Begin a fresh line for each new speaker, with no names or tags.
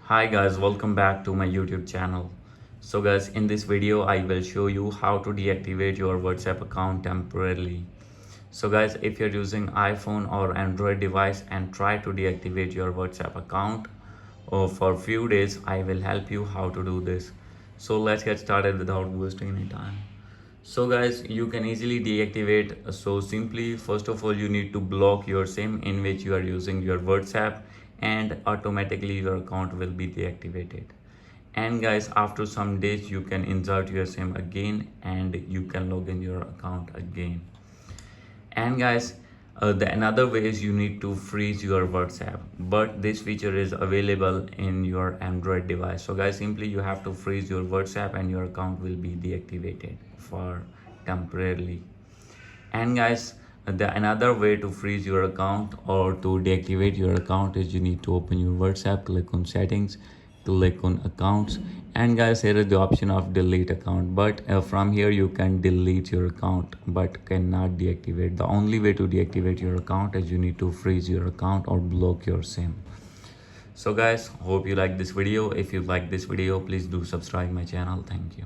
Hi guys, welcome back to my YouTube channel. So guys, in this video I will show you how to deactivate your WhatsApp account temporarily. So guys, if you're using iPhone or Android device and try to deactivate your WhatsApp account for a few days, I will help you how to do this. So let's get started without wasting any time. So guys, you can easily deactivate so simply. First of all, you need to block your SIM in which you are using your WhatsApp, and automatically your account will be deactivated. And guys, after some days you can insert your SIM again and you can log in your account again. And guys, the another way is you need to freeze your WhatsApp, but this feature is available in your Android device. So guys, simply you have to freeze your WhatsApp and your account will be deactivated for temporarily. And guys, the another way to freeze your account or to deactivate your account is you need to open your WhatsApp, click on settings, click on accounts, and guys, here is the option of delete account. But from here you can delete your account but cannot deactivate. The only way to deactivate your account is you need to freeze your account or block your SIM. So guys, hope you like this video. If you like this video, please do subscribe my channel. Thank you.